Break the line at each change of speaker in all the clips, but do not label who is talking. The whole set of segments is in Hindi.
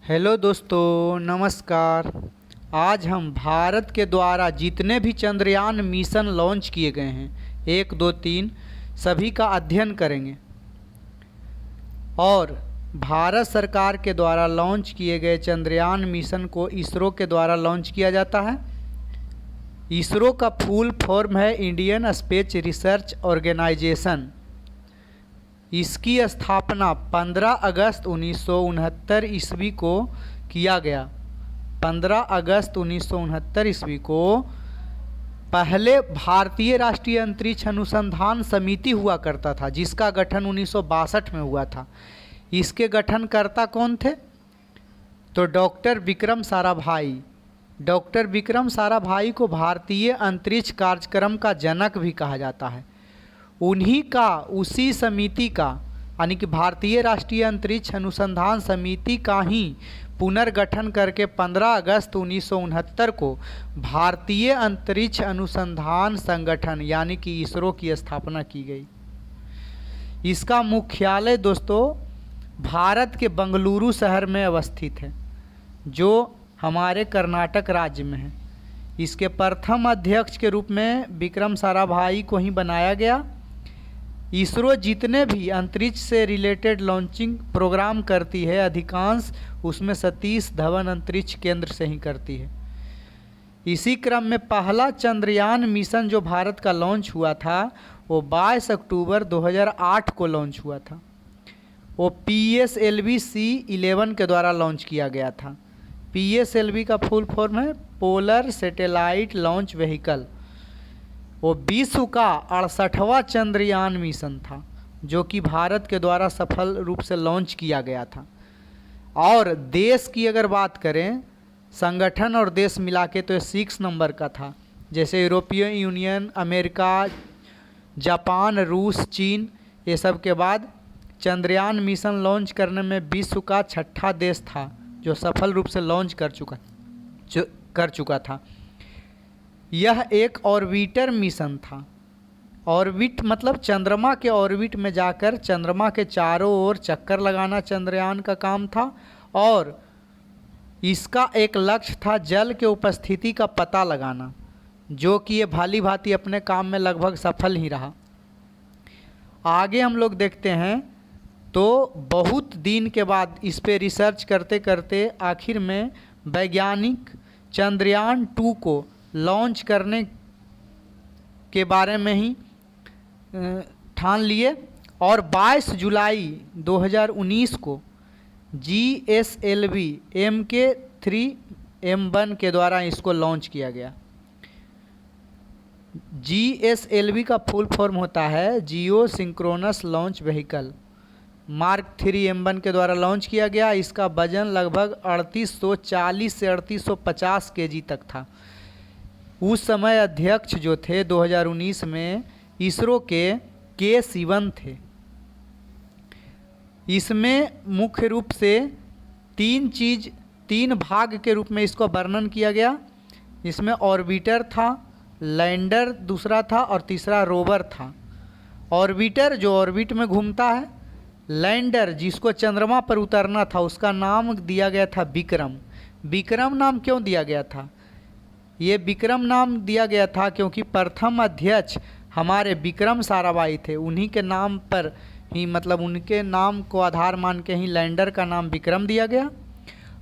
हेलो दोस्तों, नमस्कार। आज हम भारत के द्वारा जितने भी चंद्रयान मिशन लॉन्च किए गए हैं, 1, 2, 3, सभी का अध्ययन करेंगे। और भारत सरकार के द्वारा लॉन्च किए गए चंद्रयान मिशन को इसरो के द्वारा लॉन्च किया जाता है। इसरो का फुल फॉर्म है इंडियन स्पेस रिसर्च ऑर्गेनाइजेशन। इसकी स्थापना 15 अगस्त 1969 ईस्वी को किया गया। 15 अगस्त 1969 ईस्वी को पहले भारतीय राष्ट्रीय अंतरिक्ष अनुसंधान समिति हुआ करता था, जिसका गठन 1962 में हुआ था। इसके गठनकर्ता कौन थे? तो डॉक्टर विक्रम साराभाई। डॉक्टर विक्रम साराभाई को भारतीय अंतरिक्ष कार्यक्रम का जनक भी कहा जाता है। उन्हीं का, उसी समिति का, यानी कि भारतीय राष्ट्रीय अंतरिक्ष अनुसंधान समिति का ही पुनर्गठन करके 15 अगस्त 1969 को भारतीय अंतरिक्ष अनुसंधान संगठन यानी कि इसरो की स्थापना की गई। इसका मुख्यालय दोस्तों भारत के बेंगलुरु शहर में अवस्थित है, जो हमारे कर्नाटक राज्य में है। इसके प्रथम अध्यक्ष के रूप में विक्रम साराभाई को ही बनाया गया। इसरो जितने भी अंतरिक्ष से रिलेटेड लॉन्चिंग प्रोग्राम करती है, अधिकांश उसमें सतीश धवन अंतरिक्ष केंद्र से ही करती है। इसी क्रम में पहला चंद्रयान मिशन जो भारत का लॉन्च हुआ था, वो 22 अक्टूबर 2008 को लॉन्च हुआ था। वो PSLV-C11 के द्वारा लॉन्च किया गया था। PSLV का फुल फॉर्म है पोलर सैटेलाइट लॉन्च व्हीकल। वो विश्व का 68वां चंद्रयान मिशन था, जो कि भारत के द्वारा सफल रूप से लॉन्च किया गया था। और देश की अगर बात करें, संगठन और देश मिला के तो 6 नंबर का था। जैसे यूरोपियन यूनियन, अमेरिका, जापान, रूस, चीन, ये सब के बाद चंद्रयान मिशन लॉन्च करने में विश्व का 6ठा देश था जो सफल रूप से लॉन्च कर चुका था। यह एक ऑर्बिटर मिशन था। ऑर्बिट मतलब चंद्रमा के ऑर्बिट में जाकर चंद्रमा के चारों ओर चक्कर लगाना चंद्रयान का काम था। और इसका एक लक्ष्य था जल के उपस्थिति का पता लगाना, जो कि ये भाली भांति अपने काम में लगभग सफल ही रहा। आगे हम लोग देखते हैं तो बहुत दिन के बाद इस पे रिसर्च करते करते आखिर में वैज्ञानिक चंद्रयान 2 को लॉन्च करने के बारे में ही ठान लिए। और 22 जुलाई 2019 को GSLV Mk3M1 के द्वारा इसको लॉन्च किया गया। GSLV का फुल फॉर्म होता है geosynchronous launch vehicle. Mark 3 M1 के द्वारा लॉन्च किया गया। इसका वजन लगभग 3840 से 3850 kg तक था। उस समय अध्यक्ष जो थे 2019 में इसरो के K. Sivan थे। इसमें मुख्य रूप से 3 भाग के रूप में इसको वर्णन किया गया। इसमें ऑर्बिटर था, लैंडर दूसरा था और तीसरा रोवर था। ऑर्बिटर जो ऑर्बिट में घूमता है, लैंडर जिसको चंद्रमा पर उतरना था, उसका नाम दिया गया था विक्रम। विक्रम नाम क्यों दिया गया था? ये विक्रम नाम दिया गया था क्योंकि प्रथम अध्यक्ष हमारे विक्रम साराभाई थे। उन्हीं के नाम पर ही, मतलब उनके नाम को आधार मान के ही लैंडर का नाम विक्रम दिया गया।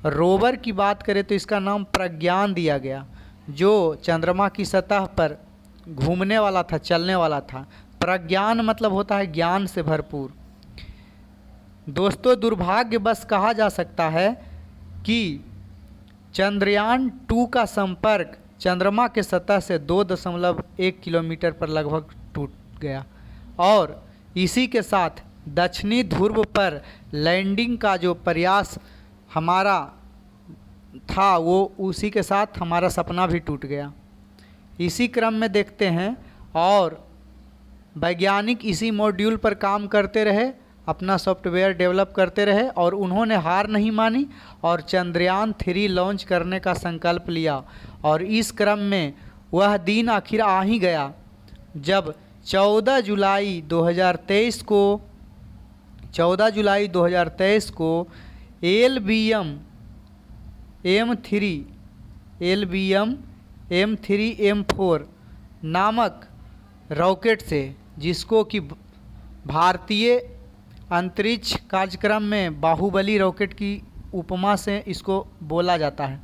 रोवर की बात करें तो इसका नाम प्रज्ञान दिया गया, जो चंद्रमा की सतह पर घूमने वाला था, चलने वाला था। प्रज्ञान मतलब होता है ज्ञान से भरपूर। दोस्तों, दुर्भाग्यवश कहा जा सकता है कि चंद्रयान 2 का संपर्क चंद्रमा के सतह से 2.1 किलोमीटर पर लगभग टूट गया। और इसी के साथ दक्षिणी ध्रुव पर लैंडिंग का जो प्रयास हमारा था, वो उसी के साथ हमारा सपना भी टूट गया। इसी क्रम में देखते हैं, और वैज्ञानिक इसी मॉड्यूल पर काम करते रहे, अपना सॉफ्टवेयर डेवलप करते रहे, और उन्होंने हार नहीं मानी और चंद्रयान 3 लॉन्च करने का संकल्प लिया। और इस क्रम में वह दिन आखिर आ ही गया जब 14 जुलाई 2023 को LBM M3 LBM M3 M4 नामक रॉकेट से, जिसको कि भारतीय अंतरिक्ष कार्यक्रम में बाहुबली रॉकेट की उपमा से इसको बोला जाता है।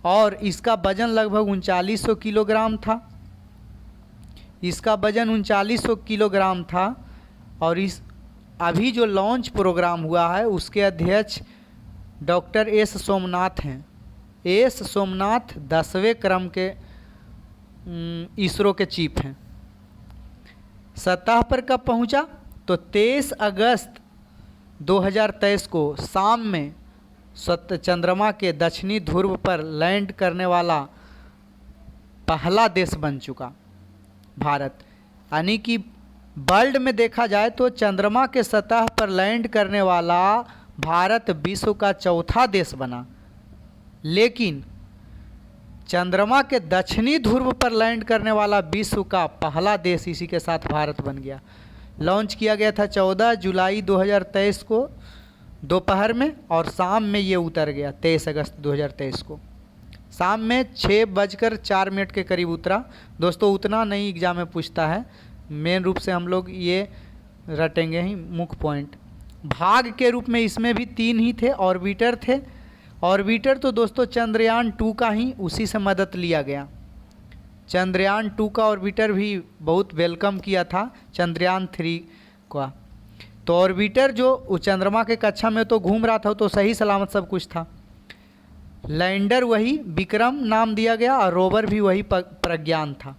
और इसका वजन लगभग 3900 किलोग्राम था। इसका वजन 3900 किलोग्राम था। और इस अभी जो लॉन्च प्रोग्राम हुआ है उसके अध्यक्ष डॉक्टर एस सोमनाथ हैं। एस सोमनाथ 10वें क्रम के इसरो के चीफ हैं। सतह पर कब पहुंचा? तो 23 अगस्त 2023 को शाम में चंद्रमा के दक्षिणी ध्रुव पर लैंड करने वाला पहला देश बन चुका भारत। यानी कि वर्ल्ड में देखा जाए तो चंद्रमा के सतह पर लैंड करने वाला भारत विश्व का चौथा देश बना। लेकिन चंद्रमा के दक्षिणी ध्रुव पर लैंड करने वाला विश्व का पहला देश इसी के साथ भारत बन गया। लॉन्च किया गया था 14 जुलाई 2023 को दोपहर में, और शाम में ये उतर गया 23 अगस्त 2023 को शाम में 6:04 के करीब उतरा। दोस्तों उतना नहीं एग्जाम में पूछता है, मेन रूप से हम लोग ये रटेंगे ही मुख्य पॉइंट। भाग के रूप में इसमें भी 3 ही थे, ऑर्बिटर थे। ऑर्बिटर तो दोस्तों चंद्रयान 2 का ही उसी से मदद लिया गया। चंद्रयान 2 का ऑर्बिटर भी बहुत वेलकम किया था चंद्रयान 3 का। तो ऑर्बिटर जो चंद्रमा के कक्षा में तो घूम रहा था, तो सही सलामत सब कुछ था। लैंडर वही विक्रम नाम दिया गया, और रोवर भी वही प्रज्ञान था।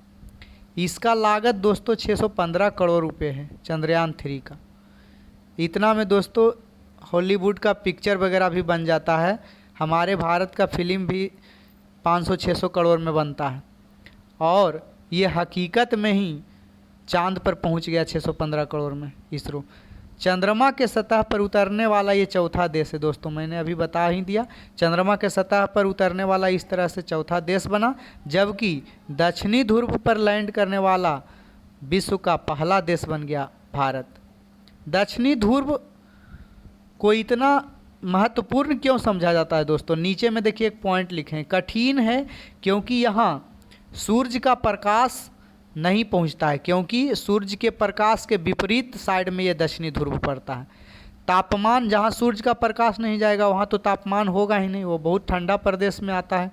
इसका लागत दोस्तों 615 करोड़ रुपए है चंद्रयान 3 का। इतना में दोस्तों हॉलीवुड का पिक्चर वगैरह भी बन जाता है। हमारे भारत का फिल्म भी 500-600 करोड़ में बनता है। और ये हकीकत में ही चांद पर पहुंच गया 615 करोड़ में इसरो। चंद्रमा के सतह पर उतरने वाला ये चौथा देश है दोस्तों, मैंने अभी बता ही दिया। चंद्रमा के सतह पर उतरने वाला इस तरह से चौथा देश बना, जबकि दक्षिणी ध्रुव पर लैंड करने वाला विश्व का पहला देश बन गया भारत। दक्षिणी ध्रुव को इतना महत्वपूर्ण क्यों समझा जाता है दोस्तों? नीचे में देखिए एक पॉइंट लिखे हैं। कठिन है क्योंकि यहाँ सूर्य का प्रकाश नहीं पहुँचता है, क्योंकि सूर्य के प्रकाश के विपरीत साइड में ये दक्षिणी ध्रुव पड़ता है। तापमान, जहाँ सूर्य का प्रकाश नहीं जाएगा वहाँ तो तापमान होगा ही नहीं, वो बहुत ठंडा प्रदेश में आता है।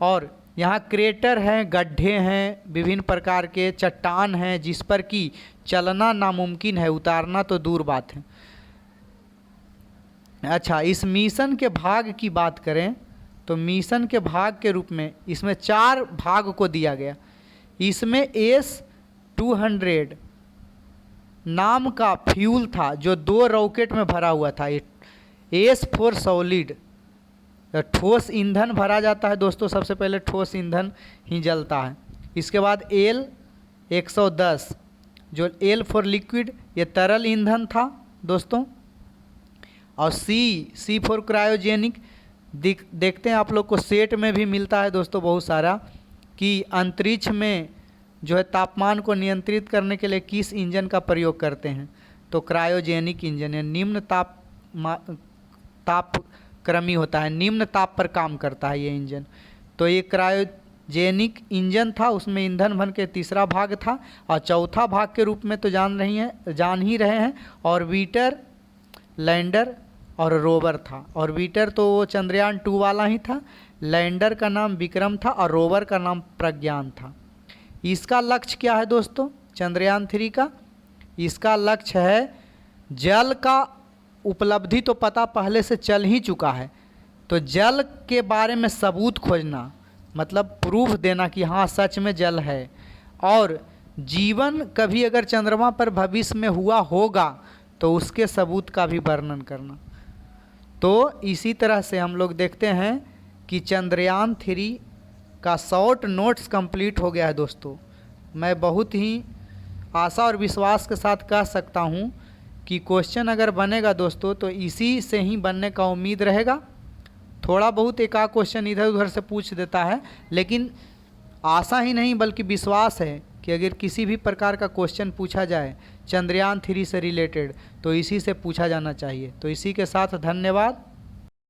और यहाँ क्रेटर हैं, गड्ढे हैं, विभिन्न प्रकार के चट्टान हैं, जिस पर कि चलना नामुमकिन है, उतारना तो दूर बात है। अच्छा, इस मिशन के भाग की बात करें तो मिशन के भाग के रूप में इसमें 4 भाग को दिया गया। इसमें S-200 नाम का फ्यूल था जो 2 रॉकेट में भरा हुआ था। S-4 सॉलिड ठोस ईंधन भरा जाता है दोस्तों, सबसे पहले ठोस ईंधन ही जलता है। इसके बाद L-110 जो L-4 लिक्विड, ये तरल ईंधन था दोस्तों। और C-4 क्रायोजेनिक, देखते हैं आप लोग को सेट में भी मिलता है दोस्तों बहुत सारा, कि अंतरिक्ष में जो है तापमान को नियंत्रित करने के लिए किस इंजन का प्रयोग करते हैं, तो क्रायोजेनिक इंजन है। निम्न तापक्रमी होता है, निम्न ताप पर काम करता है ये इंजन। तो ये क्रायोजेनिक इंजन था, उसमें ईंधन भर के तीसरा भाग था। और चौथा भाग के रूप में तो जान ही रहे हैं ऑर्बिटर, लैंडर और रोवर था। ऑर्बिटर तो वो चंद्रयान 2 वाला ही था, लैंडर का नाम विक्रम था और रोवर का नाम प्रज्ञान था। इसका लक्ष्य क्या है दोस्तों चंद्रयान 3 का? इसका लक्ष्य है, जल का उपलब्धि तो पता पहले से चल ही चुका है, तो जल के बारे में सबूत खोजना, मतलब प्रूफ देना कि हाँ सच में जल है। और जीवन कभी अगर चंद्रमा पर भविष्य में हुआ होगा तो उसके सबूत का भी वर्णन करना। तो इसी तरह से हम लोग देखते हैं कि चंद्रयान 3 का शॉर्ट नोट्स कंप्लीट हो गया है दोस्तों। मैं बहुत ही आशा और विश्वास के साथ कह सकता हूं कि क्वेश्चन अगर बनेगा दोस्तों तो इसी से ही बनने का उम्मीद रहेगा। थोड़ा बहुत एक आध क्वेश्चन इधर उधर से पूछ देता है, लेकिन आशा ही नहीं बल्कि विश्वास है कि अगर किसी भी प्रकार का क्वेश्चन पूछा जाए चंद्रयान 3 से रिलेटेड तो इसी से पूछा जाना चाहिए। तो इसी के साथ धन्यवाद।